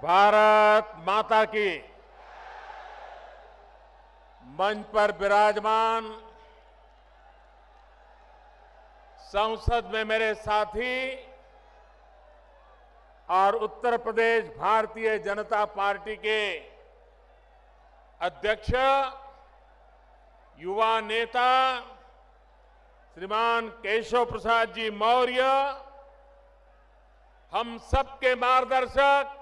भारत माता की। मंच पर विराजमान संसद में मेरे साथी और उत्तर प्रदेश भारतीय जनता पार्टी के अध्यक्ष, युवा नेता श्रीमान केशव प्रसाद जी मौर्य, हम सबके मार्गदर्शक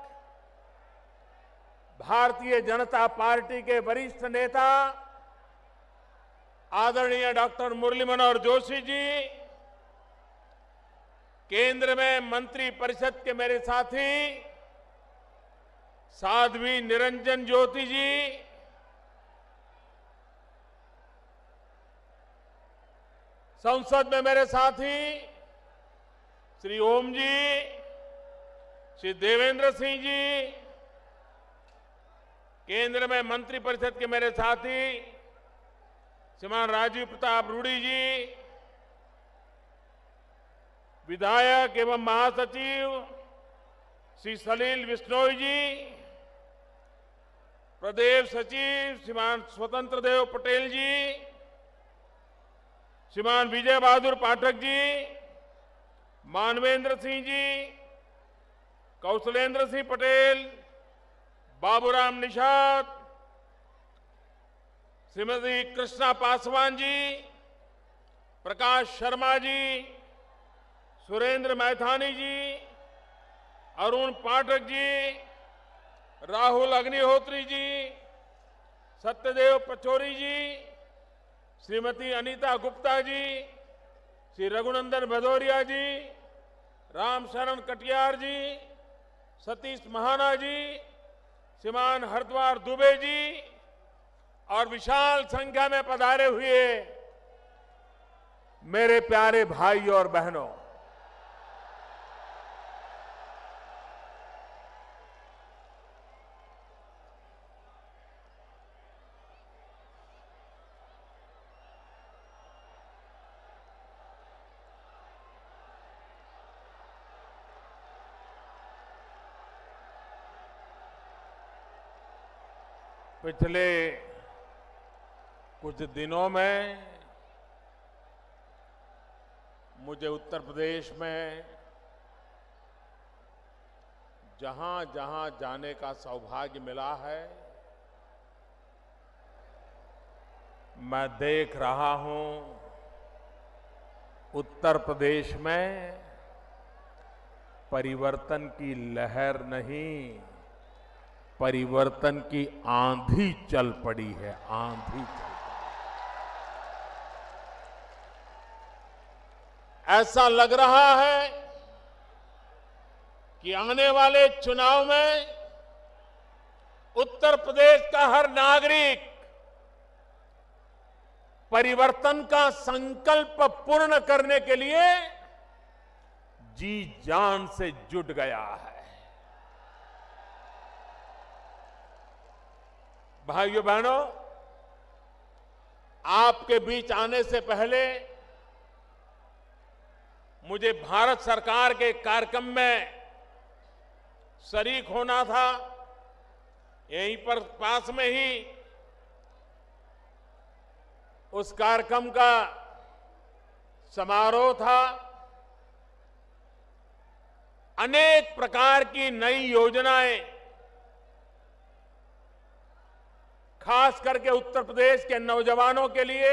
भारतीय जनता पार्टी के वरिष्ठ नेता आदरणीय डॉक्टर मुरली मनोहर जोशी जी, केंद्र में मंत्री परिषद के मेरे साथी साध्वी निरंजन ज्योति जी, संसद में मेरे साथी श्री ओम जी, श्री देवेंद्र सिंह जी, केंद्र में मंत्री परिषद के मेरे साथी श्रीमान राजीव प्रताप रूडी जी, विधायक एवं महासचिव श्री सलील बिश्नोई जी, प्रदेश सचिव श्रीमान स्वतंत्र देव पटेल जी, श्रीमान विजय बहादुर पाठक जी, मानवेंद्र सिंह जी, कौशलेंद्र सिंह पटेल, बाबूराम निषाद, श्रीमती कृष्णा पासवान जी, प्रकाश शर्मा जी, सुरेंद्र मैथानी जी, अरुण पाठक जी, राहुल अग्निहोत्री जी, सत्यदेव पचौरी जी, श्रीमती अनीता गुप्ता जी, श्री रघुनंदन भदौरिया जी, रामशरण कटियार जी, सतीश महाना जी, श्रीमान हरद्वार दुबे जी और विशाल संख्या में पधारे हुए मेरे प्यारे भाई और बहनों, पिछले कुछ दिनों में मुझे उत्तर प्रदेश में जहां जहां जाने का सौभाग्य मिला है, मैं देख रहा हूं उत्तर प्रदेश में परिवर्तन की लहर नहीं, परिवर्तन की आंधी चल पड़ी है, आंधी चल पड़ी। ऐसा लग रहा है कि आने वाले चुनाव में उत्तर प्रदेश का हर नागरिक परिवर्तन का संकल्प पूर्ण करने के लिए जी जान से जुट गया है। भाइयों बहनों, आपके बीच आने से पहले मुझे भारत सरकार के कार्यक्रम में शरीक होना था। यहीं पर पास में ही उस कार्यक्रम का समारोह था। अनेक प्रकार की नई योजनाएं खास करके उत्तर प्रदेश के नौजवानों के लिए,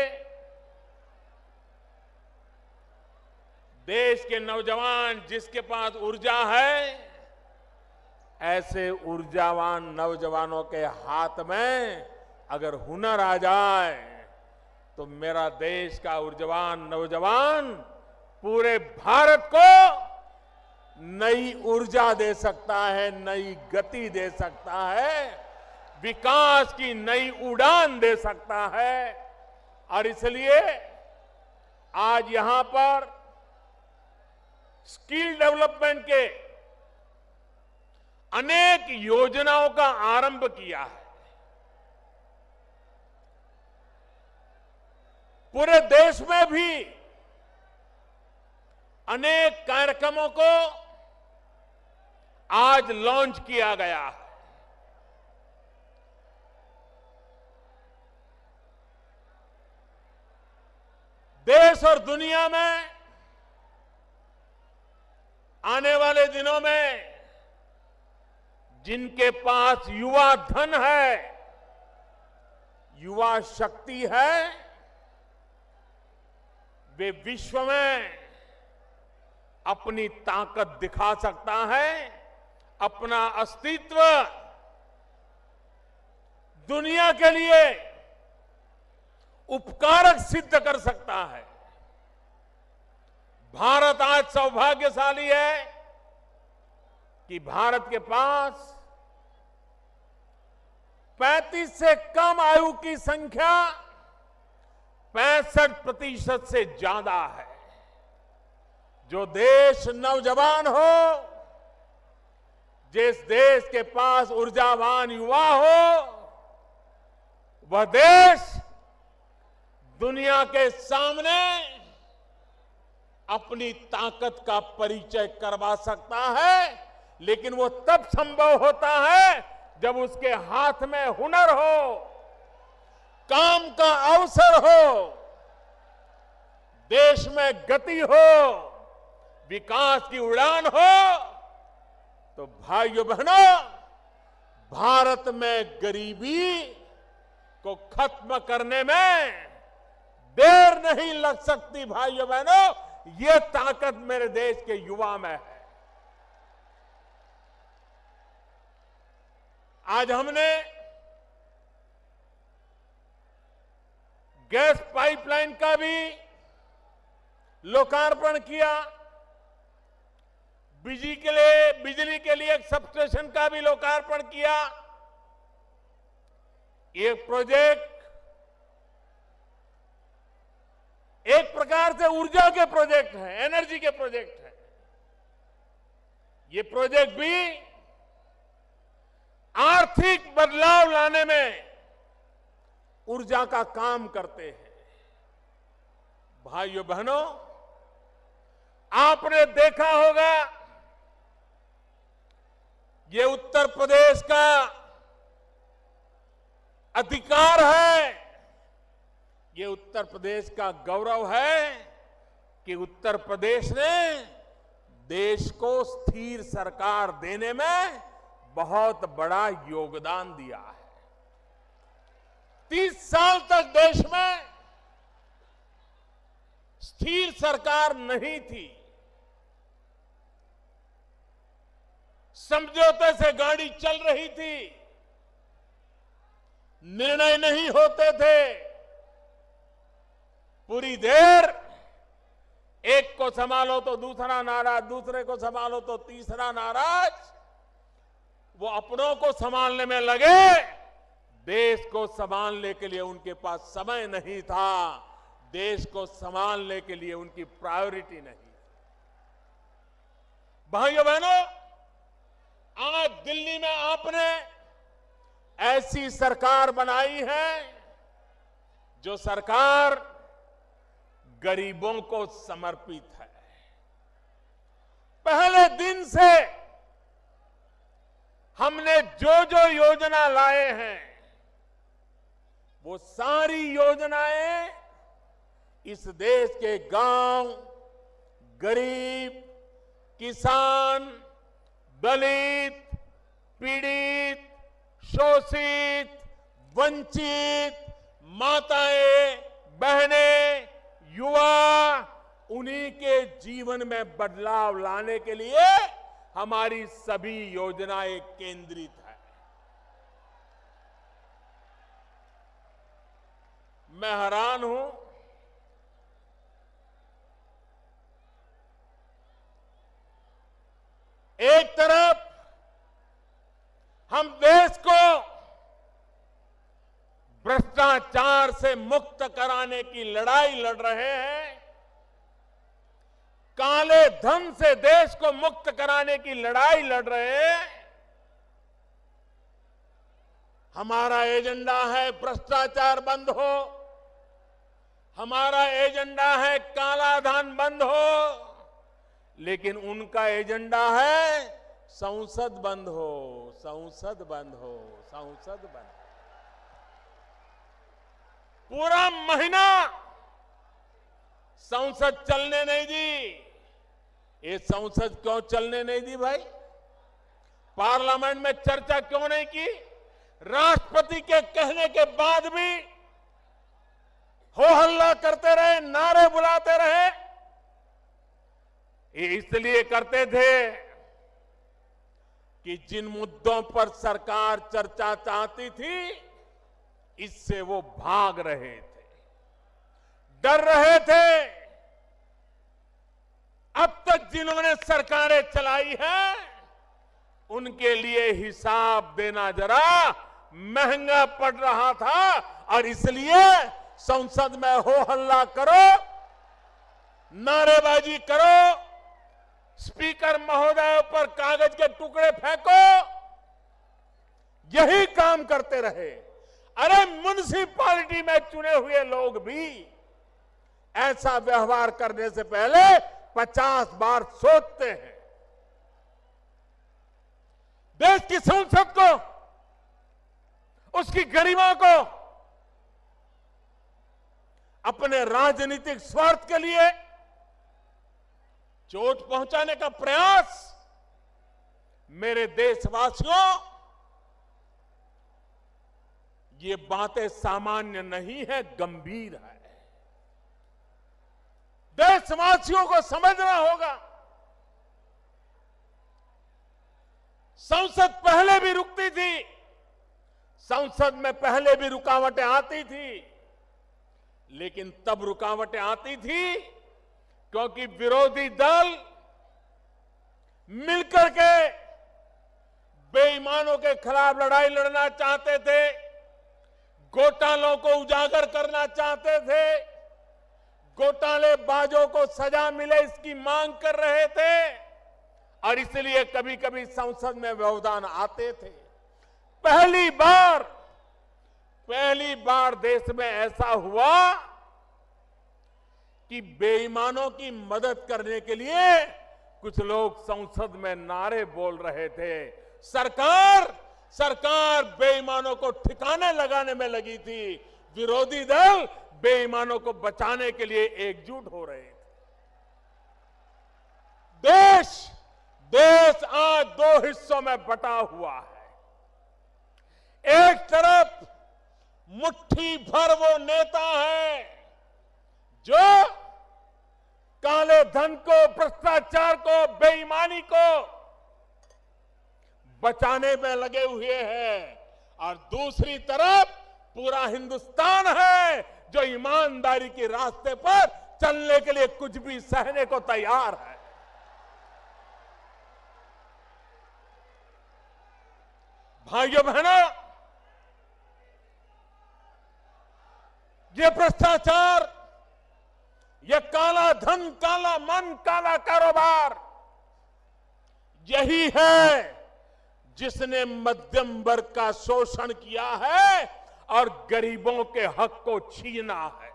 देश के नौजवान जिसके पास ऊर्जा है, ऐसे ऊर्जावान नौजवानों के हाथ में अगर हुनर आ जाए तो मेरा देश का ऊर्जावान नौजवान पूरे भारत को नई ऊर्जा दे सकता है, नई गति दे सकता है, विकास की नई उड़ान दे सकता है। और इसलिए आज यहां पर स्किल डेवलपमेंट के अनेक योजनाओं का आरंभ किया है। पूरे देश में भी अनेक कार्यक्रमों को आज लॉन्च किया गया है। देश और दुनिया में आने वाले दिनों में जिनके पास युवा धन है, युवा शक्ति है, वे विश्व में अपनी ताकत दिखा सकता है, अपना अस्तित्व दुनिया के लिए उपकारक सिद्ध कर सकता है। भारत आज सौभाग्यशाली है कि भारत के पास 35 से कम आयु की संख्या 65% से ज्यादा है। जो देश नौजवान हो, जिस देश के पास ऊर्जावान युवा हो, वह देश दुनिया के सामने अपनी ताकत का परिचय करवा सकता है। लेकिन वो तब संभव होता है जब उसके हाथ में हुनर हो, काम का अवसर हो, देश में गति हो, विकास की उड़ान हो। तो भाइयों बहनों, भारत में गरीबी को खत्म करने में देर नहीं लग सकती। भाइयों बहनों, ये ताकत मेरे देश के युवा में है। आज हमने गैस पाइपलाइन का भी लोकार्पण किया, बिजली के लिए एक सबस्टेशन का भी लोकार्पण किया। ये प्रोजेक्ट एक प्रकार से ऊर्जा के प्रोजेक्ट हैं, एनर्जी के प्रोजेक्ट हैं। ये प्रोजेक्ट भी आर्थिक बदलाव लाने में ऊर्जा का काम करते हैं। भाइयों बहनों, आपने देखा होगा ये उत्तर प्रदेश का अधिकार है, ये उत्तर प्रदेश का गौरव है कि उत्तर प्रदेश ने देश को स्थिर सरकार देने में बहुत बड़ा योगदान दिया है। 30 साल तक देश में स्थिर सरकार नहीं थी, समझौते से गाड़ी चल रही थी, निर्णय नहीं होते थे। पूरी देर एक को संभालो तो दूसरा नाराज, दूसरे को संभालो तो तीसरा नाराज। वो अपनों को संभालने में लगे, देश को संभालने के लिए उनके पास समय नहीं था, देश को संभालने के लिए उनकी प्रायोरिटी नहीं। भाइयों बहनों, आज दिल्ली में आपने ऐसी सरकार बनाई है जो सरकार गरीबों को समर्पित है। पहले दिन से हमने जो जो योजना लाए हैं, वो सारी योजनाएं इस देश के गांव, गरीब, किसान, दलित, पीड़ित, शोषित, वंचित, माताएं, बहनें, युवा, उन्हीं के जीवन में बदलाव लाने के लिए हमारी सभी योजनाएं केंद्रित है। मैं हैरान हूं, एक तरफ हम देश को भ्रष्टाचार से मुक्त कराने की लड़ाई लड़ रहे हैं, काले धन से देश को मुक्त कराने की लड़ाई लड़ रहे हैं। हमारा एजेंडा है भ्रष्टाचार बंद हो, हमारा एजेंडा है काला धन बंद हो, लेकिन उनका एजेंडा है संसद बंद हो, संसद बंद हो, संसद बंद। पूरा महीना संसद चलने नहीं दी। ये संसद क्यों चलने नहीं दी भाई? पार्लियामेंट में चर्चा क्यों नहीं की? राष्ट्रपति के कहने के बाद भी हो हल्ला करते रहे, नारे बुलाते रहे। ये इसलिए करते थे कि जिन मुद्दों पर सरकार चर्चा चाहती थी, इससे वो भाग रहे थे, डर रहे थे। अब तक जिन्होंने सरकारें चलाई हैं, उनके लिए हिसाब देना जरा महंगा पड़ रहा था और इसलिए संसद में हो हल्ला करो, नारेबाजी करो, स्पीकर महोदय पर कागज के टुकड़े फेंको, यही काम करते रहे। अरे म्युनिसिपैलिटी में चुने हुए लोग भी ऐसा व्यवहार करने से पहले 50 बार सोचते हैं। देश की संसद को, उसकी गरिमा को अपने राजनीतिक स्वार्थ के लिए चोट पहुंचाने का प्रयास, मेरे देशवासियों, ये बातें सामान्य नहीं है, गंभीर है। देशवासियों को समझना होगा। संसद पहले भी रुकती थी, संसद में पहले भी रुकावटें आती थी, लेकिन तब रुकावटें आती थी क्योंकि विरोधी दल मिलकर के बेईमानों के खिलाफ लड़ाई लड़ना चाहते थे, घोटालों को उजागर करना चाहते थे, घोटालेबाजों को सजा मिले इसकी मांग कर रहे थे और इसलिए कभी कभी संसद में व्यवधान आते थे। पहली बार देश में ऐसा हुआ कि बेईमानों की मदद करने के लिए कुछ लोग संसद में नारे बोल रहे थे। सरकार बेईमानों को ठिकाने लगाने में लगी थी, विरोधी दल बेईमानों को बचाने के लिए एकजुट हो रहे थे। देश आज दो हिस्सों में बटा हुआ है। एक तरफ मुट्ठी भर वो नेता है जो काले धन को, भ्रष्टाचार को, बेईमानी को बचाने में लगे हुए हैं और दूसरी तरफ पूरा हिंदुस्तान है जो ईमानदारी के रास्ते पर चलने के लिए कुछ भी सहने को तैयार है। भाइयों बहनों, ये भ्रष्टाचार, ये काला धन, काला मन, काला कारोबार, यही है जिसने मध्यम वर्ग का शोषण किया है और गरीबों के हक को छीना है।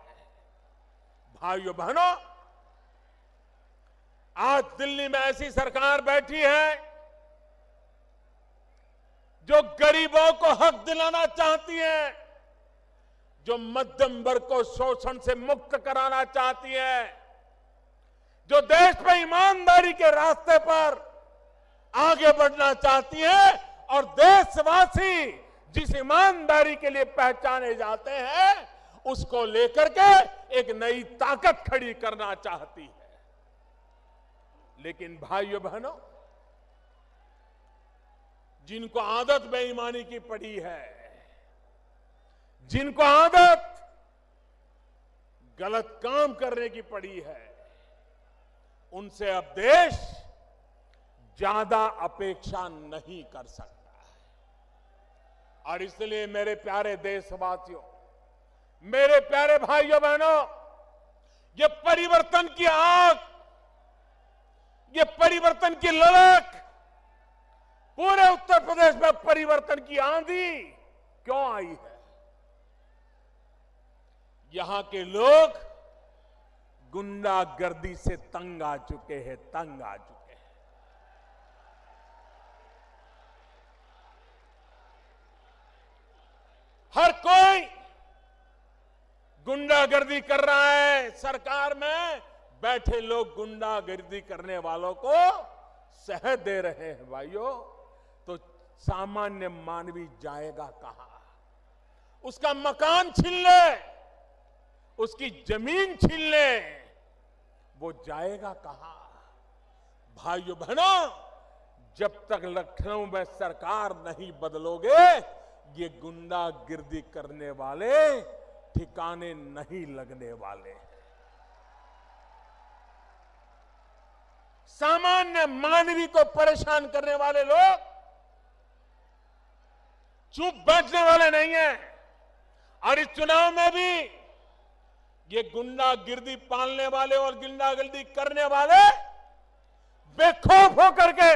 भाइयों बहनों, आज दिल्ली में ऐसी सरकार बैठी है जो गरीबों को हक दिलाना चाहती है, जो मध्यम वर्ग को शोषण से मुक्त कराना चाहती है, जो देश में ईमानदारी के रास्ते पर आगे बढ़ना चाहती है और देशवासी जिस ईमानदारी के लिए पहचाने जाते हैं उसको लेकर के एक नई ताकत खड़ी करना चाहती है। लेकिन भाइयों बहनों, जिनको आदत बेईमानी की पड़ी है, जिनको आदत गलत काम करने की पड़ी है, उनसे अब देश ज्यादा अपेक्षा नहीं कर सकता है। और इसलिए मेरे प्यारे देशवासियों, मेरे प्यारे भाइयों बहनों, ये परिवर्तन की आग, ये परिवर्तन की ललक, पूरे उत्तर प्रदेश में परिवर्तन की आंधी क्यों आई है? यहां के लोग गुंडागर्दी से तंग आ चुके हैं, तंग आ चुके हैं। गुंडागर्दी कर रहा है, सरकार में बैठे लोग गुंडागर्दी करने वालों को सह दे रहे हैं भाइयों, तो सामान्य मानवी जाएगा कहां? उसका मकान छीन ले, उसकी जमीन छीन ले, वो जाएगा कहां? भाइयों बहनों, जब तक लखनऊ में सरकार नहीं बदलोगे, ये गुंडागिर्दी करने वाले ठिकाने नहीं लगने वाले। सामान्य मानवी को परेशान करने वाले लोग चुप बैठने वाले नहीं हैं। और इस चुनाव में भी ये गुंडागिर्दी पालने वाले और गुंडागिर्दी करने वाले बेखौफ होकर के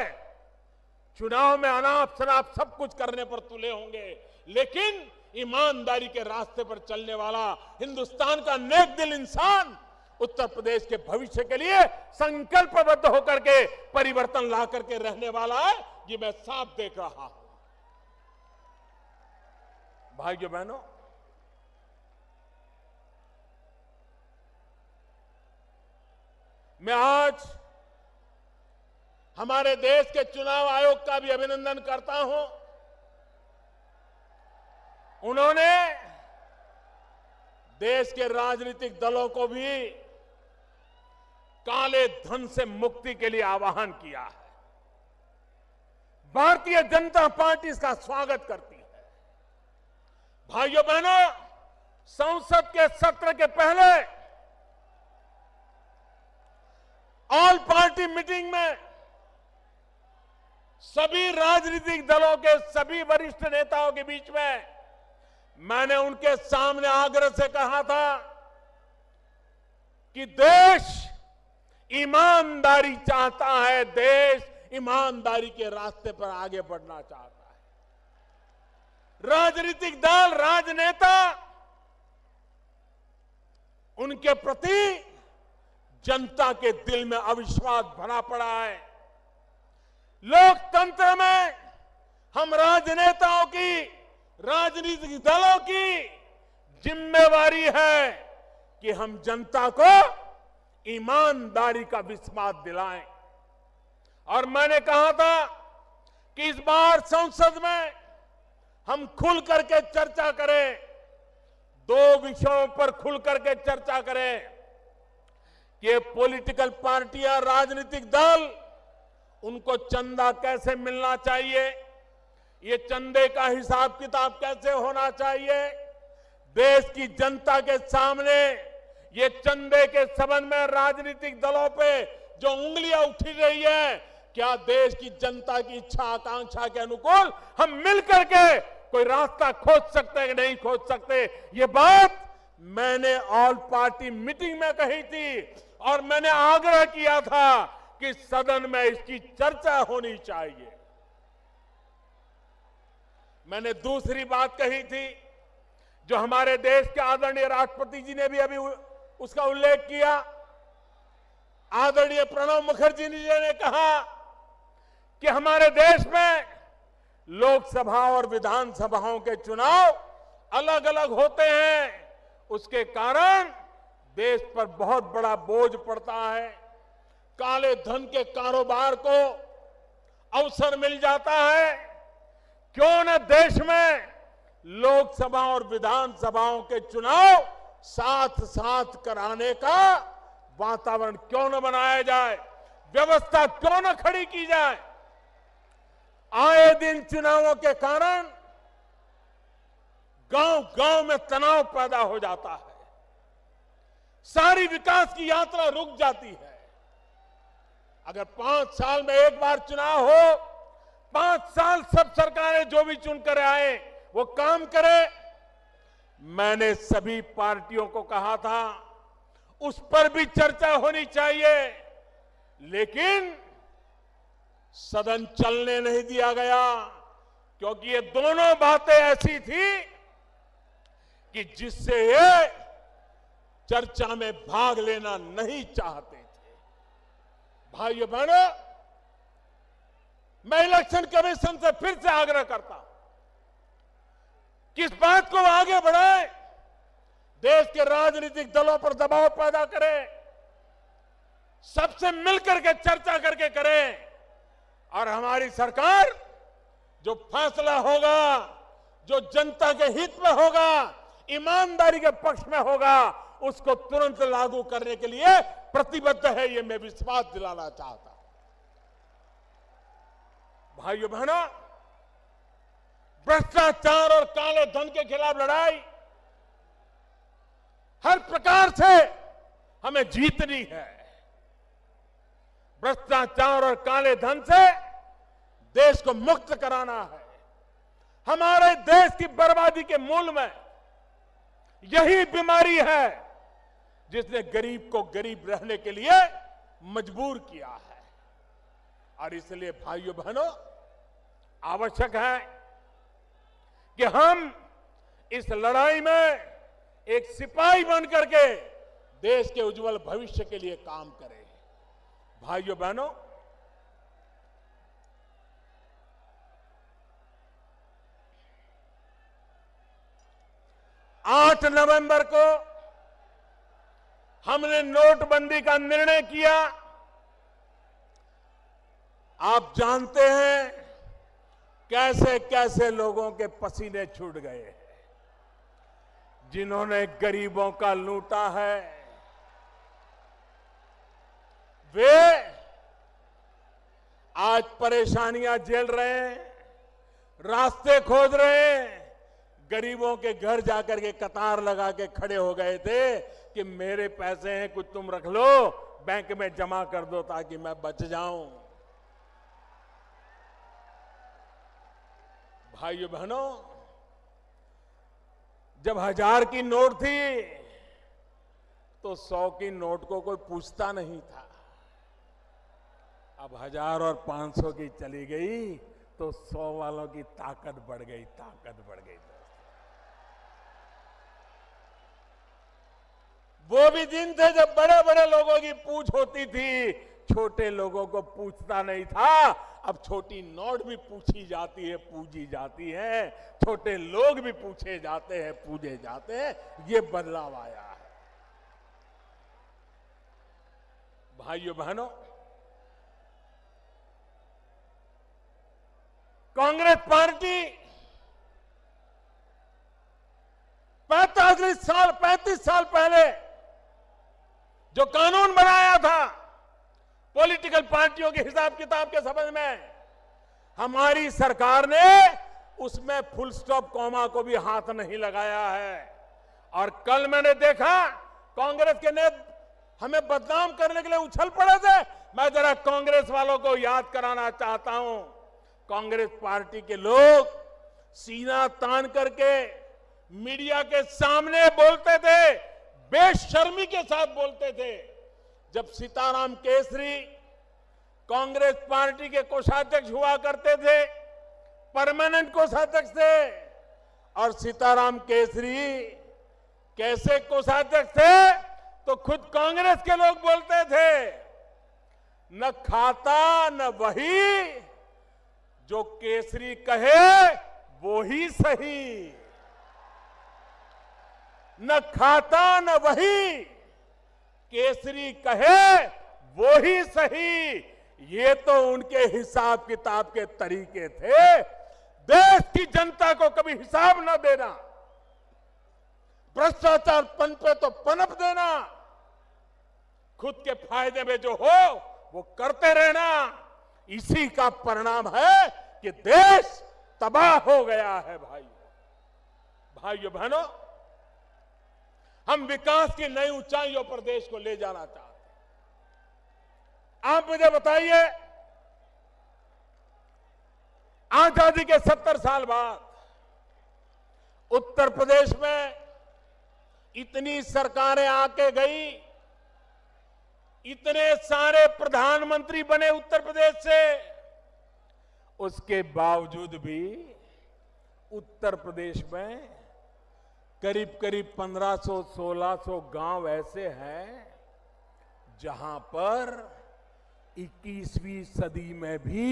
चुनाव में अनाप शनाप सब कुछ करने पर तुले होंगे, लेकिन ईमानदारी के रास्ते पर चलने वाला हिंदुस्तान का नेक दिल इंसान उत्तर प्रदेश के भविष्य के लिए संकल्पबद्ध होकर के परिवर्तन ला करके रहने वाला है, ये मैं साफ देख रहा हूं। भाइयों बहनों, मैं आज हमारे देश के चुनाव आयोग का भी अभिनंदन करता हूं। उन्होंने देश के राजनीतिक दलों को भी काले धन से मुक्ति के लिए आह्वान किया है। भारतीय जनता पार्टी इसका स्वागत करती है। भाइयों बहनों, संसद के सत्र के पहले ऑल पार्टी मीटिंग में सभी राजनीतिक दलों के सभी वरिष्ठ नेताओं के बीच में मैंने उनके सामने आग्रह से कहा था कि देश ईमानदारी चाहता है, देश ईमानदारी के रास्ते पर आगे बढ़ना चाहता है। राजनीतिक दल, राजनेता, उनके प्रति जनता के दिल में अविश्वास भरा पड़ा है। लोकतंत्र में हम राजनेताओं की, राजनीतिक दलों की जिम्मेवारी है कि हम जनता को ईमानदारी का विश्वास दिलाएं। और मैंने कहा था कि इस बार संसद में हम खुल करके चर्चा करें, दो विषयों पर खुल करके चर्चा करें कि पॉलिटिकल पार्टियां, राजनीतिक दल, उनको चंदा कैसे मिलना चाहिए, ये चंदे का हिसाब किताब कैसे होना चाहिए, देश की जनता के सामने ये चंदे के संबंध में राजनीतिक दलों पे जो उंगलियां उठी रही है, क्या देश की जनता की इच्छा आकांक्षा के अनुकूल हम मिलकर के कोई रास्ता खोज सकते हैं कि नहीं खोज सकते? ये बात मैंने ऑल पार्टी मीटिंग में कही थी और मैंने आग्रह किया था कि सदन में इसकी चर्चा होनी चाहिए। मैंने दूसरी बात कही थी, जो हमारे देश के आदरणीय राष्ट्रपति जी ने भी अभी उसका उल्लेख किया। आदरणीय प्रणब मुखर्जी जी ने कहा कि हमारे देश में लोकसभा और विधानसभाओं के चुनाव अलग अलग होते हैं, उसके कारण देश पर बहुत बड़ा बोझ पड़ता है, काले धन के कारोबार को अवसर मिल जाता है। क्यों न देश में लोकसभा और विधानसभाओं के चुनाव साथ साथ कराने का वातावरण क्यों न बनाया जाए, व्यवस्था क्यों न खड़ी की जाए। आए दिन चुनावों के कारण गांव गांव में तनाव पैदा हो जाता है, सारी विकास की यात्रा रुक जाती है। अगर 5 साल में एक बार चुनाव हो, 5 साल सब सरकारें जो भी चुनकर आए वो काम करे। मैंने सभी पार्टियों को कहा था उस पर भी चर्चा होनी चाहिए, लेकिन सदन चलने नहीं दिया गया, क्योंकि ये दोनों बातें ऐसी थी कि जिससे ये चर्चा में भाग लेना नहीं चाहते थे। भाइयों बहनों, मैं इलेक्शन कमीशन से फिर से आग्रह करता हूं कि इस बात को आगे बढ़ाएं। देश के राजनीतिक दलों पर दबाव पैदा करें, सबसे मिलकर के चर्चा करके करें और हमारी सरकार जो फैसला होगा, जो जनता के हित में होगा, ईमानदारी के पक्ष में होगा, उसको तुरंत लागू करने के लिए प्रतिबद्ध है, ये मैं विश्वास दिलाना चाहता हूं। भाइयों बहनों, भ्रष्टाचार और काले धन के खिलाफ लड़ाई हर प्रकार से हमें जीतनी है। भ्रष्टाचार और काले धन से देश को मुक्त कराना है। हमारे देश की बर्बादी के मूल में यही बीमारी है जिसने गरीब को गरीब रहने के लिए मजबूर किया है। और इसलिए भाइयों बहनों, आवश्यक है कि हम इस लड़ाई में एक सिपाही बनकर के देश के उज्जवल भविष्य के लिए काम करें। भाइयों बहनों, आठ नवंबर को हमने नोटबंदी का निर्णय किया। आप जानते हैं कैसे कैसे लोगों के पसीने छूट गए हैं, जिन्होंने गरीबों का लूटा है। वे आज परेशानियां झेल रहे हैं, रास्ते खोज रहे हैं। गरीबों के घर जाकर के कतार लगा के खड़े हो गए थे कि मेरे पैसे हैं, कुछ तुम रख लो, बैंक में जमा कर दो ताकि मैं बच जाऊं। भाइयों बहनों, जब 1000 की नोट थी तो 100 की नोट को कोई पूछता नहीं था। अब 1000 और 500 की चली गई तो 100 वालों की ताकत बढ़ गई, ताकत बढ़ गई। वो भी दिन थे जब बड़े बड़े लोगों की पूछ होती थी, छोटे लोगों को पूछता नहीं था। अब छोटी नोट भी पूछी जाती है, पूजी जाती है। छोटे लोग भी पूछे जाते हैं, पूजे जाते हैं। ये बदलाव आया है। भाइयों बहनों, कांग्रेस पार्टी 35 साल पहले जो कानून बनाया था पॉलिटिकल पार्टियों के हिसाब किताब के संबंध में, हमारी सरकार ने उसमें फुल स्टॉप कॉमा को भी हाथ नहीं लगाया है। और कल मैंने देखा कांग्रेस के नेता हमें बदनाम करने के लिए उछल पड़े थे। मैं जरा कांग्रेस वालों को याद कराना चाहता हूं, कांग्रेस पार्टी के लोग सीना तान करके मीडिया के सामने बोलते थे, बेशर्मी के साथ बोलते थे। जब सीताराम केसरी कांग्रेस पार्टी के कोषाध्यक्ष हुआ करते थे, परमानेंट कोषाध्यक्ष थे, और सीताराम केसरी कैसे कोषाध्यक्ष थे तो खुद कांग्रेस के लोग बोलते थे, न खाता न वही, जो केसरी कहे वो ही सही। न खाता न वही, केसरी कहे वो ही सही। ये तो उनके हिसाब किताब के तरीके थे। देश की जनता को कभी हिसाब न देना, भ्रष्टाचार पनपे तो पनप देना, खुद के फायदे में जो हो वो करते रहना। इसी का परिणाम है कि देश तबाह हो गया है। भाइयों बहनों, हम विकास की नई ऊंचाइयों पर देश को ले जाना चाहते हैं। आप मुझे बताइए, आजादी के 70 साल बाद उत्तर प्रदेश में इतनी सरकारें आके गई, इतने सारे प्रधानमंत्री बने उत्तर प्रदेश से, उसके बावजूद भी उत्तर प्रदेश में करीब 1500-1600 गांव ऐसे हैं जहां पर 21वीं सदी में भी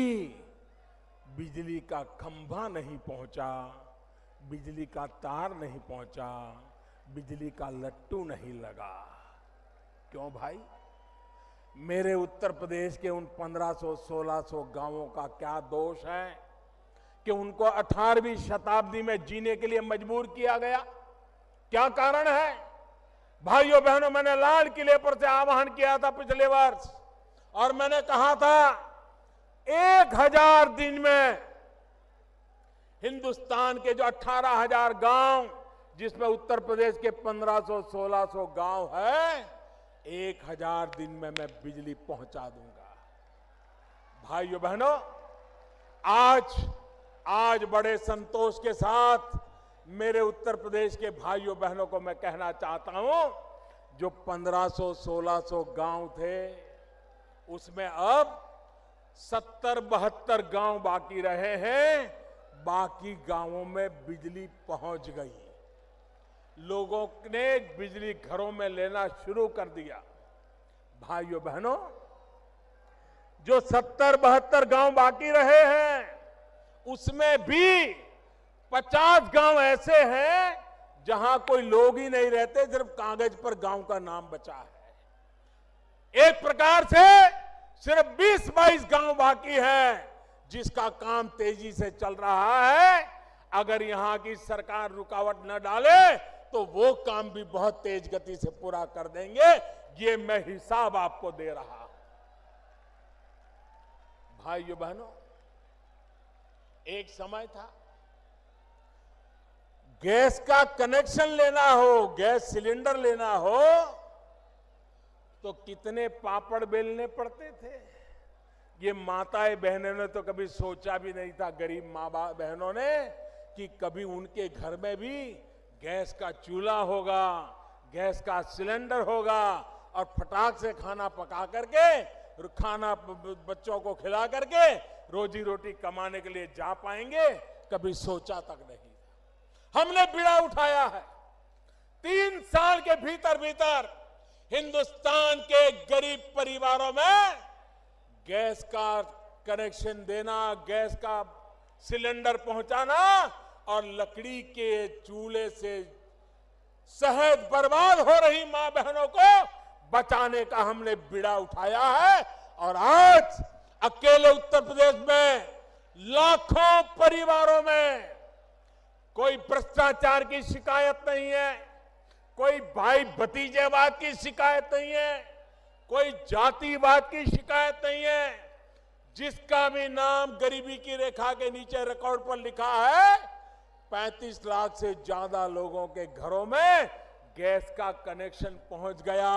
बिजली का खंभा नहीं पहुंचा, बिजली का तार नहीं पहुंचा, बिजली का लट्टू नहीं लगा। क्यों भाई? मेरे उत्तर प्रदेश के उन 1500-1600 गांवों का क्या दोष है कि उनको 18वीं शताब्दी में जीने के लिए मजबूर किया गया? क्या कारण है? भाइयों बहनों, मैंने लाल किले पर से आह्वान किया था पिछले वर्ष और मैंने कहा था 1000 दिन में हिंदुस्तान के जो 18,000 गांव, जिसमें उत्तर प्रदेश के 1500-1600 गांव है, 1000 दिन में मैं बिजली पहुंचा दूंगा। भाइयों बहनों, आज बड़े संतोष के साथ मेरे उत्तर प्रदेश के भाइयों बहनों को मैं कहना चाहता हूं, जो 1500-1600 गांव थे उसमें अब 70-72 गांव बाकी रहे हैं। बाकी गांवों में बिजली पहुंच गई, लोगों ने बिजली घरों में लेना शुरू कर दिया। भाइयों बहनों, जो 70-72 गांव बाकी रहे हैं उसमें भी 50 गांव ऐसे हैं जहां कोई लोग ही नहीं रहते, सिर्फ कागज पर गांव का नाम बचा है। एक प्रकार से सिर्फ 20-22 गांव बाकी है जिसका काम तेजी से चल रहा है। अगर यहां की सरकार रुकावट न डाले तो वो काम भी बहुत तेज गति से पूरा कर देंगे। ये मैं हिसाब आपको दे रहा हूं। भाइयों बहनों, एक समय था गैस का कनेक्शन लेना हो, गैस सिलेंडर लेना हो तो कितने पापड़ बेलने पड़ते थे। ये माताएं बहनों ने तो कभी सोचा भी नहीं था, गरीब माँ बहनों ने, कि कभी उनके घर में भी गैस का चूल्हा होगा, गैस का सिलेंडर होगा और फटाक से खाना पका करके, खाना बच्चों को खिला करके रोजी रोटी कमाने के लिए जा पाएंगे। कभी सोचा तक नहीं। हमने बीड़ा उठाया है। 3 साल के भीतर हिंदुस्तान के गरीब परिवारों में गैस का कनेक्शन देना, गैस का सिलेंडर पहुंचाना और लकड़ी के चूल्हे से शहद बर्बाद हो रही मां बहनों को बचाने का हमने बीड़ा उठाया है। और आज अकेले उत्तर प्रदेश में लाखों परिवारों में कोई भ्रष्टाचार की शिकायत नहीं है, कोई भाई भतीजेवाद की शिकायत नहीं है, कोई जातिवाद की शिकायत नहीं है। जिसका भी नाम गरीबी की रेखा के नीचे रिकॉर्ड पर लिखा है, 35 लाख से ज्यादा लोगों के घरों में गैस का कनेक्शन पहुंच गया,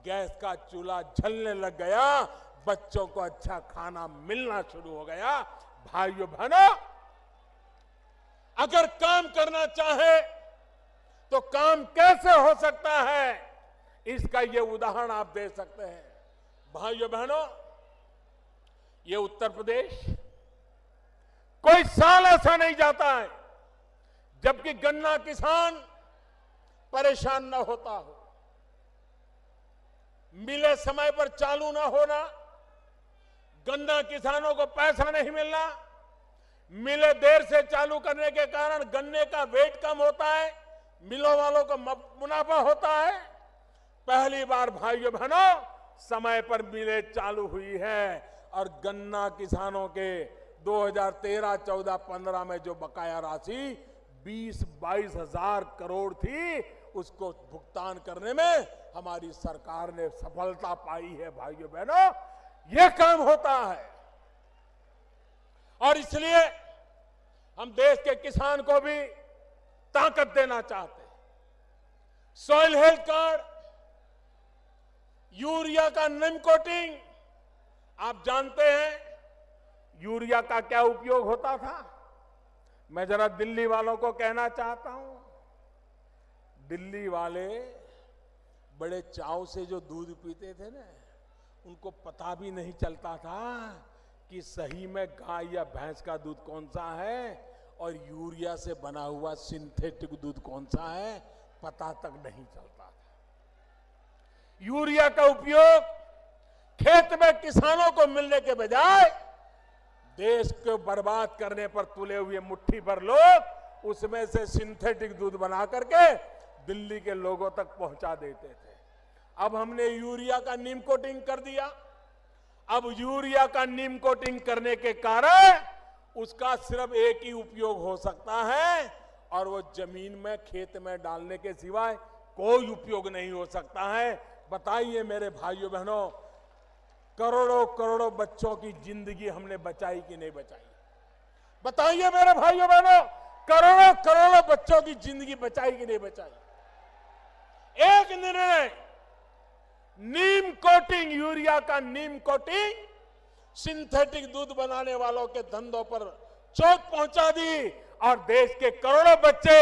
गैस का चूल्हा जलने लग गया, बच्चों को अच्छा खाना मिलना शुरू हो गया। भाइयों बहनों, अगर काम करना चाहे तो काम कैसे हो सकता है, इसका ये उदाहरण आप दे सकते हैं। भाइयों बहनों, ये उत्तर प्रदेश कोई साल ऐसा नहीं जाता है जबकि गन्ना किसान परेशान न होता हो। मिले समय पर चालू न होना, गन्ना किसानों को पैसा नहीं मिलना, मिले देर से चालू करने के कारण गन्ने का वेट कम होता है, मिलों वालों को मुनाफा होता है। पहली बार भाइयों बहनों समय पर मिलें चालू हुई है और गन्ना किसानों के 2013, 14, 15 में जो बकाया राशि 20-22 हजार करोड़ थी, उसको भुगतान करने में हमारी सरकार ने सफलता पाई है। भाइयों बहनों, यह काम होता है और इसलिए हम देश के किसान को भी ताकत देना चाहते हैं। सॉइल हेल्थ कार्ड, यूरिया का निम कोटिंग, आप जानते हैं यूरिया का क्या उपयोग होता था। मैं जरा दिल्ली वालों को कहना चाहता हूं, दिल्ली वाले बड़े चाव से जो दूध पीते थे ना, उनको पता भी नहीं चलता था कि सही में गाय या भैंस का दूध कौन सा है और यूरिया से बना हुआ सिंथेटिक दूध कौन सा है, पता तक नहीं चलता था। यूरिया का उपयोग खेत में किसानों को मिलने के बजाय देश को बर्बाद करने पर तुले हुए मुट्ठी भर लोग उसमें से सिंथेटिक दूध बना करके दिल्ली के लोगों तक पहुंचा देते थे। अब हमने यूरिया का नीम कोटिंग कर दिया। अब यूरिया का नीम कोटिंग करने के कारण उसका सिर्फ एक ही उपयोग हो सकता है और वो जमीन में, खेत में डालने के सिवाय कोई उपयोग नहीं हो सकता है। बताइए मेरे भाइयों बहनों, करोड़ों करोड़ों बच्चों की जिंदगी हमने बचाई कि नहीं बचाई? बताइए मेरे भाइयों बहनों, करोड़ों करोड़ों बच्चों की जिंदगी बचाई कि नहीं बचाई? एक निर्णय, नीम कोटिंग, यूरिया का नीम कोटिंग सिंथेटिक दूध बनाने वालों के धंधों पर चोट पहुंचा दी और देश के करोड़ों बच्चे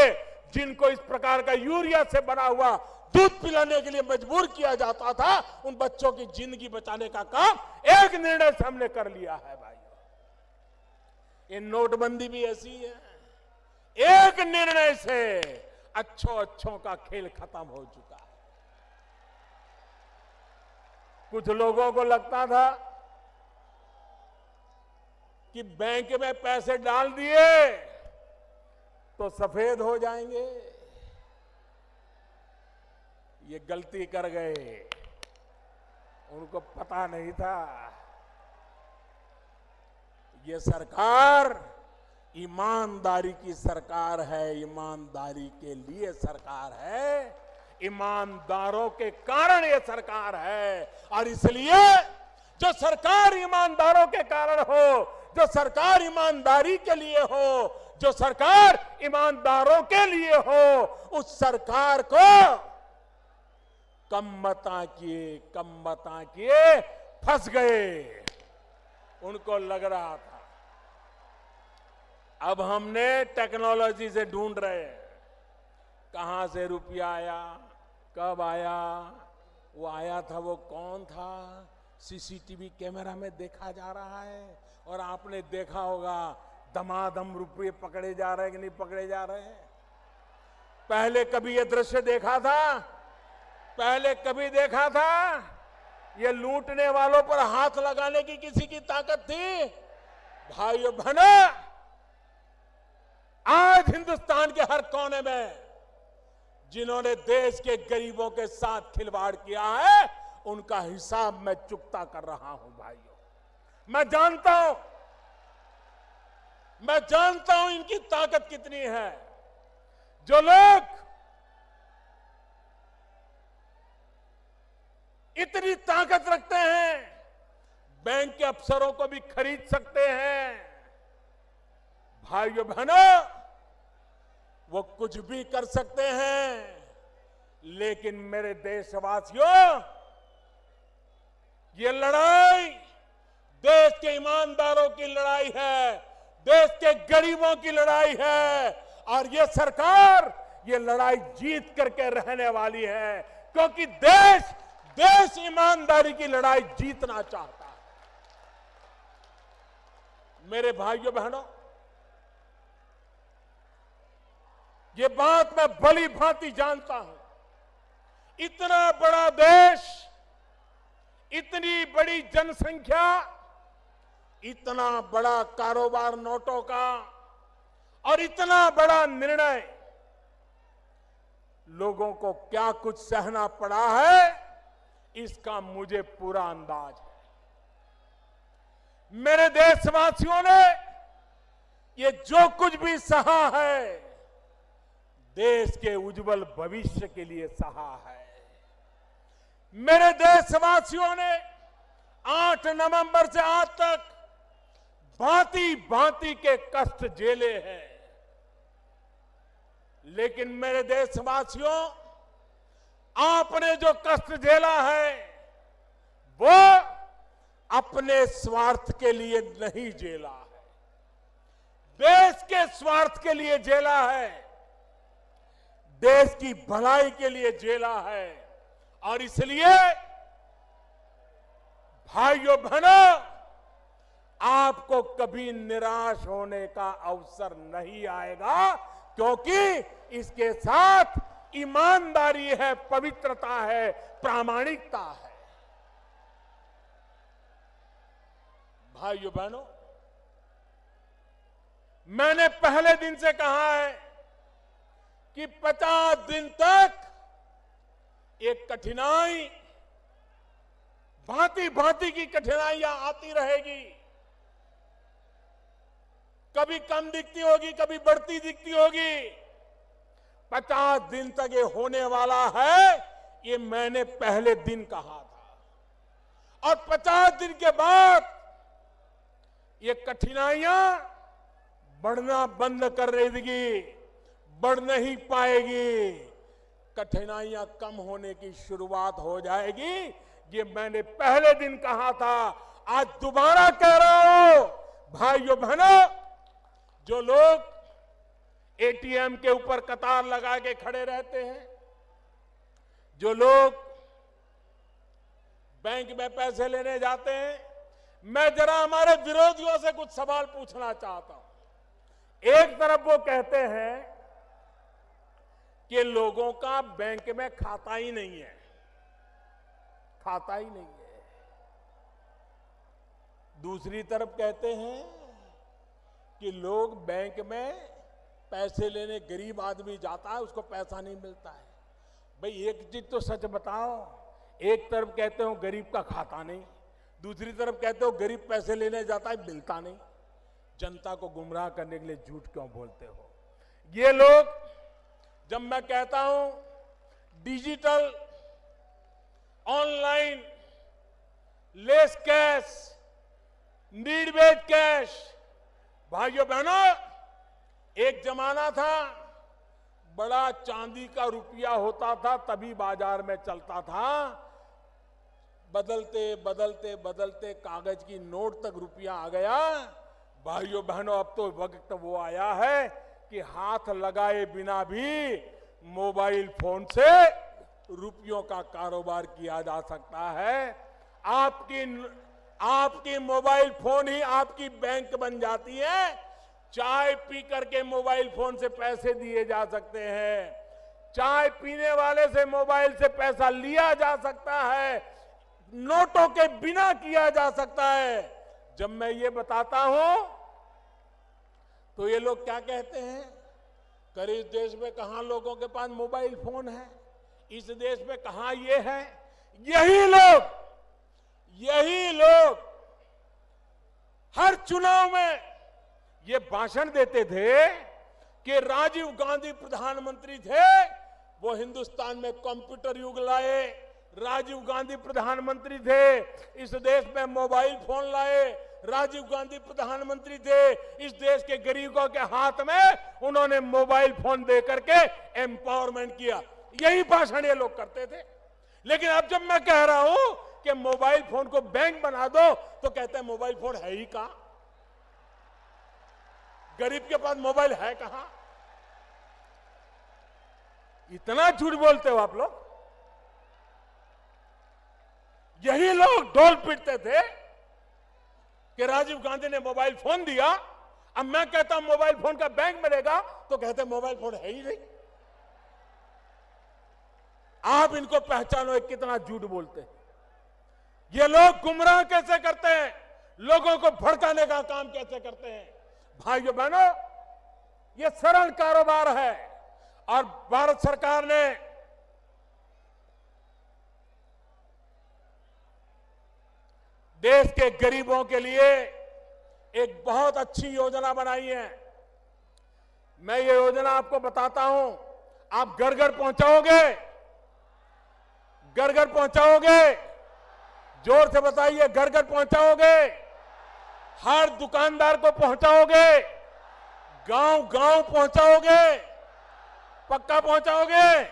जिनको इस प्रकार का यूरिया से बना हुआ दूध पिलाने के लिए मजबूर किया जाता था, उन बच्चों की जिंदगी बचाने का काम एक निर्णय से हमने कर लिया है भाइयों। ये नोटबंदी भी ऐसी है, एक निर्णय से अच्छों का खेल खत्म हो चुका है। कुछ लोगों को लगता था कि बैंक में पैसे डाल दिए तो सफेद हो जाएंगे। ये गलती कर गए, उनको पता नहीं था ये सरकार ईमानदारी की सरकार है, ईमानदारी के लिए सरकार है, ईमानदारों के कारण ये सरकार है। और इसलिए जो सरकार ईमानदारों के कारण हो, जो सरकार ईमानदारी के लिए हो, जो सरकार ईमानदारों के लिए हो, उस सरकार को कम मता किए फंस गए। उनको लग रहा था अब हमने टेक्नोलॉजी से ढूंढ रहे हैं कहां से रुपया आया, कब आया, वो आया था वो कौन था, सीसीटीवी कैमरा में देखा जा रहा है। और आपने देखा होगा दमादम रुपये पकड़े जा रहे हैं कि नहीं पकड़े जा रहे हैं। पहले कभी ये दृश्य देखा था? पहले कभी देखा था ये लूटने वालों पर हाथ लगाने की किसी की ताकत थी? भाइयों बहनों, आज हिंदुस्तान के हर कोने में जिन्होंने देश के गरीबों के साथ खिलवाड़ किया है, उनका हिसाब मैं चुकता कर रहा हूं भाइयों। मैं जानता हूं इनकी ताकत कितनी है। जो लोग इतनी ताकत रखते हैं, बैंक के अफसरों को भी खरीद सकते हैं। भाइयों बहनों, वो कुछ भी कर सकते हैं, लेकिन मेरे देशवासियों, ये लड़ाई देश के ईमानदारों की लड़ाई है, देश के गरीबों की लड़ाई है। और ये सरकार ये लड़ाई जीत करके रहने वाली है, क्योंकि देश ईमानदारी की लड़ाई जीतना चाहता है। मेरे भाइयों बहनों, ये बात मैं भली भांति जानता हूं। इतना बड़ा देश, इतनी बड़ी जनसंख्या, इतना बड़ा कारोबार नोटों का और इतना बड़ा निर्णय, लोगों को क्या कुछ सहना पड़ा है, इसका मुझे पूरा अंदाज है। मेरे देशवासियों ने ये जो कुछ भी सहा है, देश के उज्जवल भविष्य के लिए सहा है। मेरे देशवासियों ने 8 नवंबर से आज तक भांति भांति के कष्ट झेले हैं, लेकिन मेरे देशवासियों, आपने जो कष्ट झेला है वो अपने स्वार्थ के लिए नहीं झेला है, देश के स्वार्थ के लिए झेला है, देश की भलाई के लिए झेला है। और इसलिए भाइयों बहनों, आपको कभी निराश होने का अवसर नहीं आएगा, क्योंकि इसके साथ ईमानदारी है, पवित्रता है, प्रामाणिकता है। भाइयों बहनों, मैंने पहले दिन से कहा है कि 50 दिन तक एक कठिनाई, भांति भांति की कठिनाइयां आती रहेगी। कभी कम दिखती होगी, कभी बढ़ती दिखती होगी। 50 दिन तक ये होने वाला है, ये मैंने पहले दिन कहा था। और 50 दिन के बाद ये कठिनाइयां बढ़ना बंद कर देगी, बढ़ नहीं पाएगी। कठिनाइयां कम होने की शुरुआत हो जाएगी। ये मैंने पहले दिन कहा था, आज दोबारा कह रहा हूं। भाइयों बहनों, जो लोग एटीएम के ऊपर कतार लगा के खड़े रहते हैं, जो लोग बैंक में पैसे लेने जाते हैं, मैं जरा हमारे विरोधियों से कुछ सवाल पूछना चाहता हूं। एक तरफ वो कहते हैं कि लोगों का बैंक में खाता ही नहीं है, खाता ही नहीं है। दूसरी तरफ कहते हैं कि लोग बैंक में पैसे लेने, गरीब आदमी जाता है, उसको पैसा नहीं मिलता है। भाई एक चीज तो सच बताओ, एक तरफ कहते हो गरीब का खाता नहीं, दूसरी तरफ कहते हो गरीब पैसे लेने जाता है, मिलता नहीं। जनता को गुमराह करने के लिए झूठ क्यों बोलते हो? ये लोग, जब मैं कहता हूं digital, online, less cash, need based cash, भाइयों बहनों, एक जमाना था बड़ा चांदी का रुपया होता था तभी बाजार में चलता था। बदलते बदलते बदलते कागज की नोट तक रुपया आ गया। भाइयों बहनों, अब तो वक्त वो आया है कि हाथ लगाए बिना भी मोबाइल फोन से रुपयों का कारोबार किया जा सकता है। आपकी मोबाइल फोन ही आपकी बैंक बन जाती है। चाय पी करके मोबाइल फोन से पैसे दिए जा सकते हैं, चाय पीने वाले से मोबाइल से पैसा लिया जा सकता है, नोटों के बिना किया जा सकता है। जब मैं ये बताता हूं तो ये लोग क्या कहते हैं, करे इस देश में कहां लोगों के पास मोबाइल फोन है, इस देश में कहां ये है। यही लोग हर चुनाव में ये भाषण देते थे कि राजीव गांधी प्रधानमंत्री थे, वो हिंदुस्तान में कंप्यूटर युग लाए। राजीव गांधी प्रधानमंत्री थे, इस देश में मोबाइल फोन लाए। राजीव गांधी प्रधानमंत्री थे, इस देश के गरीबों के हाथ में उन्होंने मोबाइल फोन दे करके एम्पावरमेंट किया। यही भाषण ये लोग करते थे। लेकिन अब जब मैं कह रहा हूं कि मोबाइल फोन को बैंक बना दो, तो कहते हैं मोबाइल फोन है ही कहां, गरीब के पास मोबाइल है कहां। इतना झूठ बोलते हो आप लोग। यही लोग ढोल पीटते थे कि राजीव गांधी ने मोबाइल फोन दिया। अब मैं कहता हूं मोबाइल फोन का बैंक मिलेगा, तो कहते मोबाइल फोन है ही नहीं। आप इनको पहचानो, कितना झूठ बोलते हैं। ये लोग गुमराह कैसे करते हैं, लोगों को भड़काने का काम कैसे करते हैं। भाइयों बहनों, ये सरल कारोबार है और भारत सरकार ने देश के गरीबों के लिए एक बहुत अच्छी योजना बनाई है। मैं ये योजना आपको बताता हूं, आप घर घर पहुंचाओगे, घर घर पहुंचाओगे, जोर से बताइए, घर घर पहुंचाओगे, हर दुकानदार को पहुंचाओगे, गांव गांव पहुंचाओगे, पक्का पहुंचाओगे।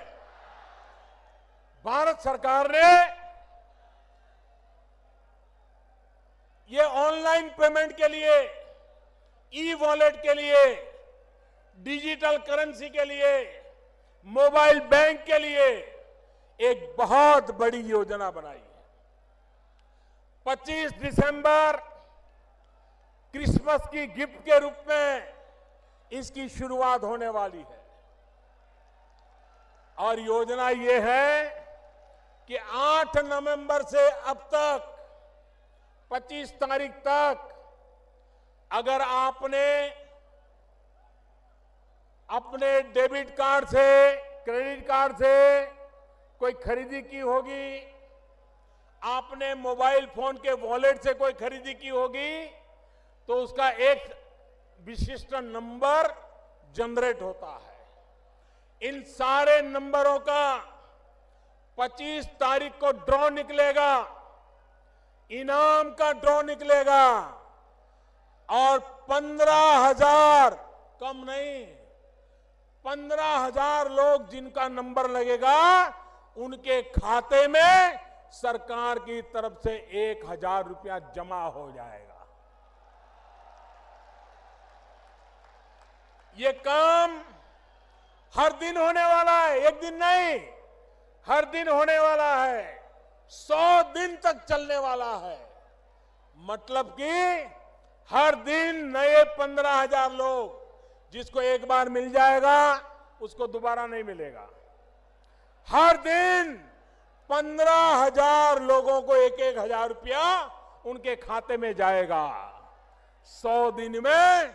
भारत सरकार ने ये ऑनलाइन पेमेंट के लिए, ई वॉलेट के लिए, डिजिटल करेंसी के लिए, मोबाइल बैंक के लिए एक बहुत बड़ी योजना बनाई है। 25 दिसंबर क्रिसमस की गिफ्ट के रूप में इसकी शुरुआत होने वाली है। और योजना ये है कि 8 नवंबर से अब तक 25 तारीख तक अगर आपने अपने डेबिट कार्ड से, क्रेडिट कार्ड से कोई खरीदी की होगी, आपने मोबाइल फोन के वॉलेट से कोई खरीदी की होगी, तो उसका एक विशिष्ट नंबर जनरेट होता है। इन सारे नंबरों का 25 तारीख को ड्रॉ निकलेगा, इनाम का ड्रॉ निकलेगा और 15,000, कम नहीं, 15,000 लोग जिनका नंबर लगेगा उनके खाते में सरकार की तरफ से 1,000 रुपया जमा हो जाएगा। ये काम हर दिन होने वाला है, एक दिन नहीं, हर दिन होने वाला है, 100 दिन तक चलने वाला है। मतलब कि हर दिन नए 15,000 लोग, जिसको एक बार मिल जाएगा उसको दोबारा नहीं मिलेगा। हर दिन 15,000 लोगों को 1,000 रुपया उनके खाते में जाएगा। 100 दिन में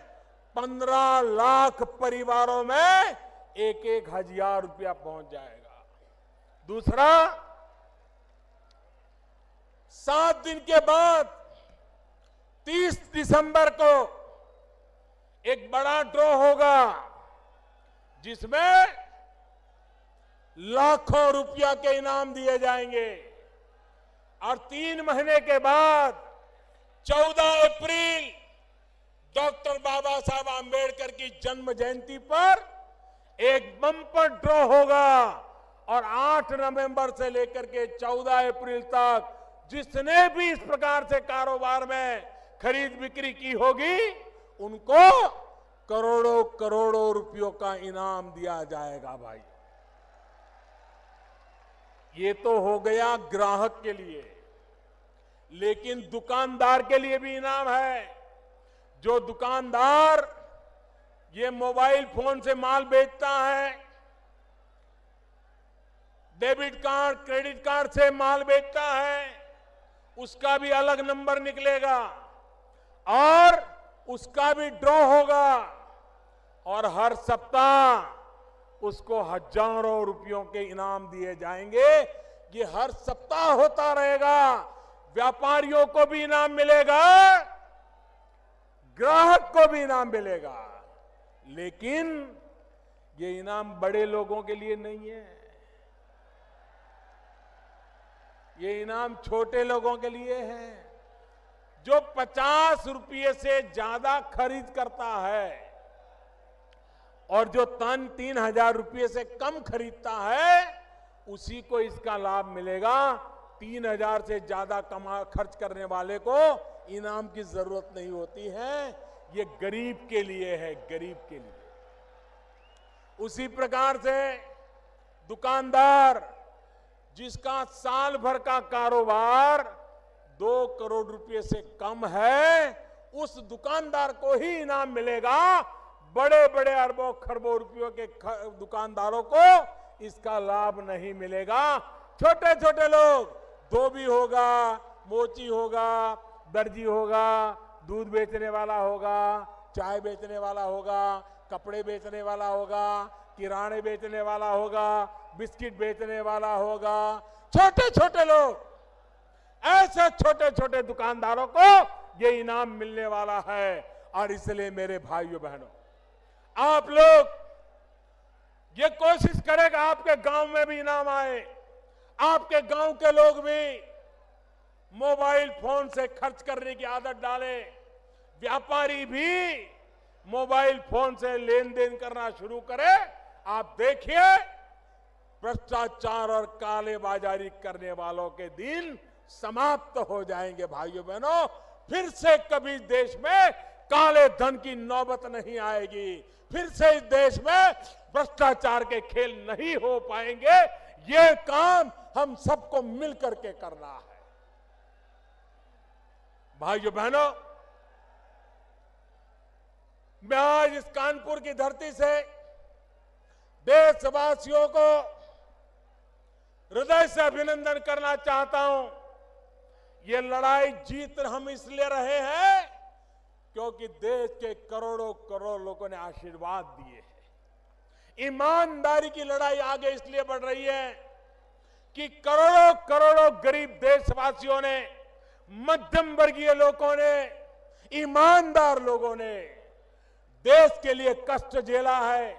15 लाख परिवारों में 1,000 रुपया पहुंच जाएगा। दूसरा, 7 दिन के बाद 30 दिसंबर को एक बड़ा ड्रॉ होगा, जिसमें लाखों रुपया के इनाम दिए जाएंगे। और 3 महीने के बाद 14 अप्रैल डॉक्टर बाबा साहब आंबेडकर की जन्म जयंती पर एक बम्पर ड्रॉ होगा और 8 नवंबर से लेकर के 14 अप्रैल तक जिसने भी इस प्रकार से कारोबार में खरीद बिक्री की होगी उनको करोड़ों करोड़ों रुपयों का इनाम दिया जाएगा। भाई, ये तो हो गया ग्राहक के लिए, लेकिन दुकानदार के लिए भी इनाम है। जो दुकानदार ये मोबाइल फोन से माल बेचता है, डेबिट कार्ड, क्रेडिट कार्ड से माल बेचता है, उसका भी अलग नंबर निकलेगा और उसका भी ड्रॉ होगा और हर सप्ताह उसको हजारों रुपयों के इनाम दिए जाएंगे। ये हर सप्ताह होता रहेगा। व्यापारियों को भी इनाम मिलेगा, ग्राहक को भी इनाम मिलेगा, लेकिन ये इनाम बड़े लोगों के लिए नहीं है, ये इनाम छोटे लोगों के लिए है। जो 50 रुपये से ज्यादा खरीद करता है और जो 3,000 रुपये से कम खरीदता है, उसी को इसका लाभ मिलेगा। 3,000 से ज्यादा खर्च करने वाले को इनाम की जरूरत नहीं होती है। ये गरीब के लिए है, गरीब के लिए। उसी प्रकार से दुकानदार जिसका साल भर का कारोबार 2 करोड़ रुपए से कम है, उस दुकानदार को ही इनाम मिलेगा। बड़े बड़े अरबों खरबों रुपयों के दुकानदारों को इसका लाभ नहीं मिलेगा। छोटे छोटे लोग, धोबी होगा, मोची होगा, दर्जी होगा, दूध बेचने वाला होगा, चाय बेचने वाला होगा, कपड़े बेचने वाला होगा, किराने बेचने वाला होगा, बिस्किट बेचने वाला होगा, छोटे छोटे लोग, ऐसे छोटे छोटे दुकानदारों को ये इनाम मिलने वाला है। और इसलिए मेरे भाइयों बहनों, आप लोग ये कोशिश करेगा आपके गांव में भी इनाम आए, आपके गांव के लोग भी मोबाइल फोन से खर्च करने की आदत डालें, व्यापारी भी मोबाइल फोन से लेन देन करना शुरू करे। आप देखिए, भ्रष्टाचार और कालेबाजारी करने वालों के दिन समाप्त हो जाएंगे। भाइयों बहनों, फिर से कभी देश में काले धन की नौबत नहीं आएगी, फिर से इस देश में भ्रष्टाचार के खेल नहीं हो पाएंगे। ये काम हम सबको मिलकर के करना है। भाइयों बहनों, मैं आज इस कानपुर की धरती से देशवासियों को हृदय से अभिनंदन करना चाहता हूं। ये लड़ाई जीत हम इसलिए रहे हैं क्योंकि देश के करोड़ों करोड़ लोगों ने आशीर्वाद दिए हैं। ईमानदारी की लड़ाई आगे इसलिए बढ़ रही है कि करोड़ों करोड़ों गरीब देशवासियों ने, मध्यम वर्गीय लोगों ने, ईमानदार लोगों ने देश के लिए कष्ट झेला है।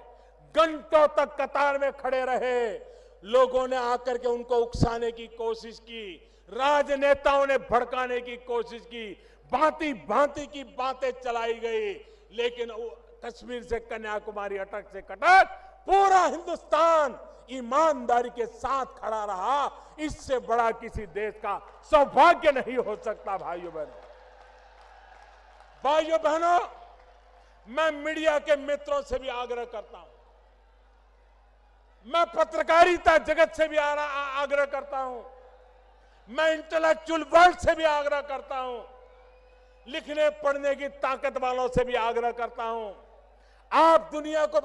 घंटों तक कतार में खड़े रहे, लोगों ने आकर के उनको उकसाने की कोशिश की, राजनेताओं ने भड़काने की कोशिश की, भांति भांति की बातें चलाई गई, लेकिन कश्मीर से कन्याकुमारी, अटक से कटक, पूरा हिंदुस्तान ईमानदारी के साथ खड़ा रहा। इससे बड़ा किसी देश का सौभाग्य नहीं हो सकता। भाइयों बहनों, मैं मीडिया के मित्रों से भी आग्रह करता हूं, मैं पत्रकारिता जगत से भी आग्रह करता हूं, मैं इंटेलेक्चुअल वर्ल्ड से भी आग्रह करता हूं, लिखने पढ़ने की ताकत वालों से भी आग्रह करता हूं। आप दुनिया को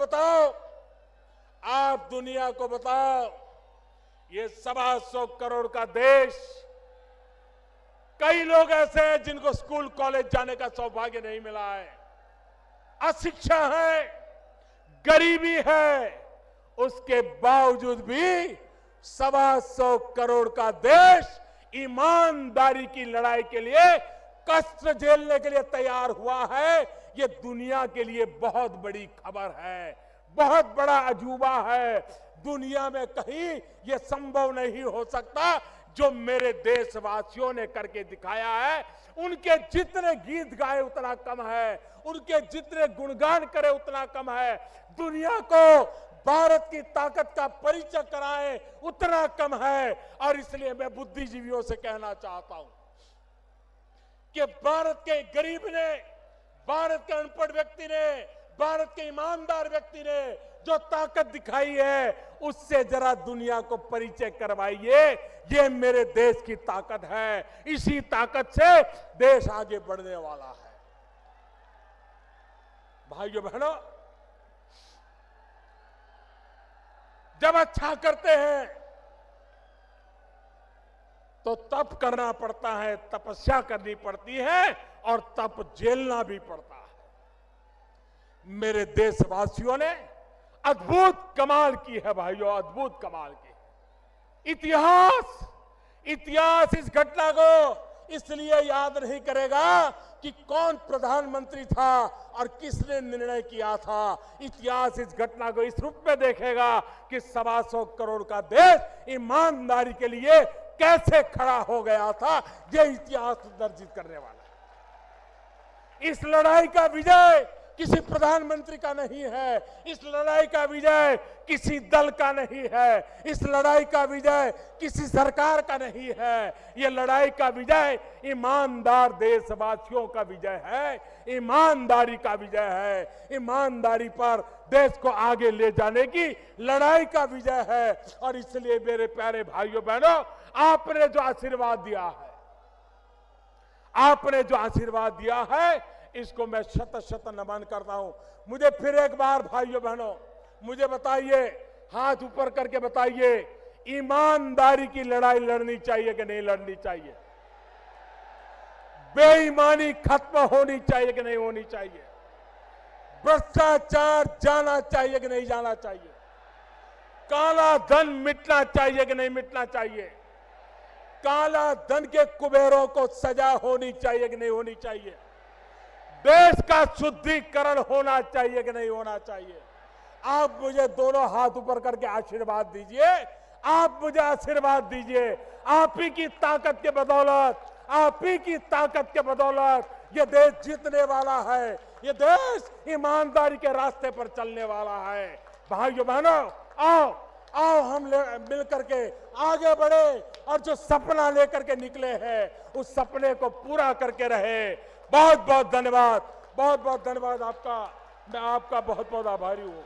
बताओ, ये 125 करोड़ का देश, कई लोग ऐसे हैं जिनको स्कूल कॉलेज जाने का सौभाग्य नहीं मिला है, अशिक्षा है, गरीबी है, उसके बावजूद भी 125 करोड़ का देश ईमानदारी की लड़ाई के लिए, कष्ट झेलने के लिए तैयार हुआ है। ये दुनिया के लिए बहुत बड़ी खबर है, बहुत बड़ा अजूबा है। दुनिया में कहीं ये संभव नहीं हो सकता जो मेरे देशवासियों ने करके दिखाया है। उनके जितने गीत गाए उतना कम है, उनके जितने गुणगान करे उतना कम है। दुनिया को भारत की ताकत का परिचय कराए उतना कम है। और इसलिए मैं बुद्धिजीवियों से कहना चाहता हूं कि भारत के गरीब ने, भारत के अनपढ़ व्यक्ति ने, भारत के ईमानदार व्यक्ति ने जो ताकत दिखाई है, उससे जरा दुनिया को परिचय करवाइए। ये मेरे देश की ताकत है, इसी ताकत से देश आगे बढ़ने वाला है। भाइयों बहनों, जब अच्छा करते हैं तो तप करना पड़ता है, तपस्या करनी पड़ती है और तप झेलना भी पड़ता है। मेरे देशवासियों ने अद्भुत कमाल की है भाइयों, अद्भुत कमाल की। इतिहास इस घटना को इसलिए याद नहीं करेगा कि कौन प्रधानमंत्री था और किसने निर्णय किया था। इतिहास इस घटना को इस रूप में देखेगा कि 125 करोड़ का देश ईमानदारी के लिए कैसे खड़ा हो गया था। यह इतिहास दर्ज करने वाला है। इस लड़ाई का विजय किसी प्रधानमंत्री का नहीं है, इस लड़ाई का विजय किसी दल का नहीं है, इस लड़ाई का विजय किसी सरकार का नहीं है। यह लड़ाई का विजय ईमानदार देशवासियों का विजय है, ईमानदारी का विजय है। ईमानदारी पर देश को आगे ले जाने की लड़ाई का विजय है। और इसलिए मेरे प्यारे भाइयों बहनों, आपने जो आशीर्वाद दिया है, आपने जो आशीर्वाद दिया है, इसको मैं शत शत नमन करता हूं। मुझे फिर एक बार भाइयों बहनों, मुझे बताइए, हाथ ऊपर करके बताइए, ईमानदारी की लड़ाई लड़नी चाहिए कि नहीं लड़नी चाहिए? बेईमानी खत्म होनी चाहिए कि नहीं होनी चाहिए? भ्रष्टाचार जाना चाहिए कि नहीं जाना चाहिए? काला धन मिटना चाहिए कि नहीं मिटना चाहिए? काला धन के कुबेरों को सजा होनी चाहिए कि नहीं होनी चाहिए? देश का शुद्धिकरण होना चाहिए कि नहीं होना चाहिए? आप मुझे दोनों हाथ ऊपर करके आशीर्वाद दीजिए, आप मुझे आशीर्वाद दीजिए। आप ही की ताकत के बदौलत, आप ही की ताकत के बदौलत ये देश जीतने वाला है, ये देश ईमानदारी के रास्ते पर चलने वाला है। भाइयों बहनों, आओ हम मिल करके आगे बढ़े और जो सपना लेकर के निकले हैं उस सपने को पूरा करके रहे। बहुत बहुत धन्यवाद, बहुत बहुत धन्यवाद आपका। मैं आपका बहुत बहुत आभारी हूं।